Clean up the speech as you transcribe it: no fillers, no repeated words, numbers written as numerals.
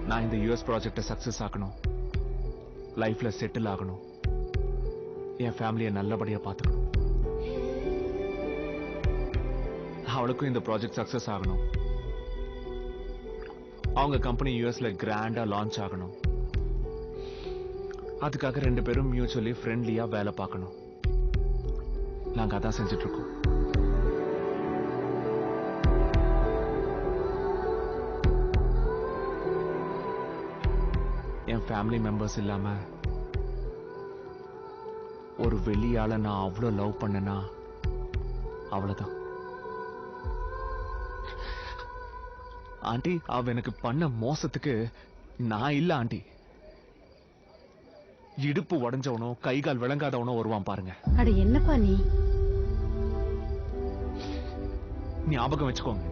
நான் இந்த யூஎஸ் ப்ராஜெக்டை சக்சஸ் ஆகணும், லைஃப்ல செட்டில் ஆகணும், என் ஃபேமிலியை நல்லபடியா பார்த்துக்கணும். அவளுக்கும் இந்த ப்ராஜெக்ட் சக்சஸ் ஆகணும், அவங்க கம்பெனி யூஎஸ்ல கிராண்டா லான்ச் ஆகணும். அதுக்காக 2 பேரும் மியூச்சுவலி ஃப்ரெண்ட்லியா வேலை பார்க்கணும். நாங்க அதான் செஞ்சுட்டு இருக்கோம். என் ஃபேமிலி மெம்பர்ஸ் இல்லாம ஒரு வெளியால நான் அவ்வளவு லவ் பண்ணனா அவ்வளவுதான். ஆண்டி, அவ எனக்கு பண்ண மோசத்துக்கு நான் இல்ல ஆண்டி. இடுப்பு உடைஞ்சவனோ கைகால் விளங்காதவனோ வருவான் பாருங்க. அட என்னப்பா நீ? ஞாபகம் வச்சுக்கோங்க,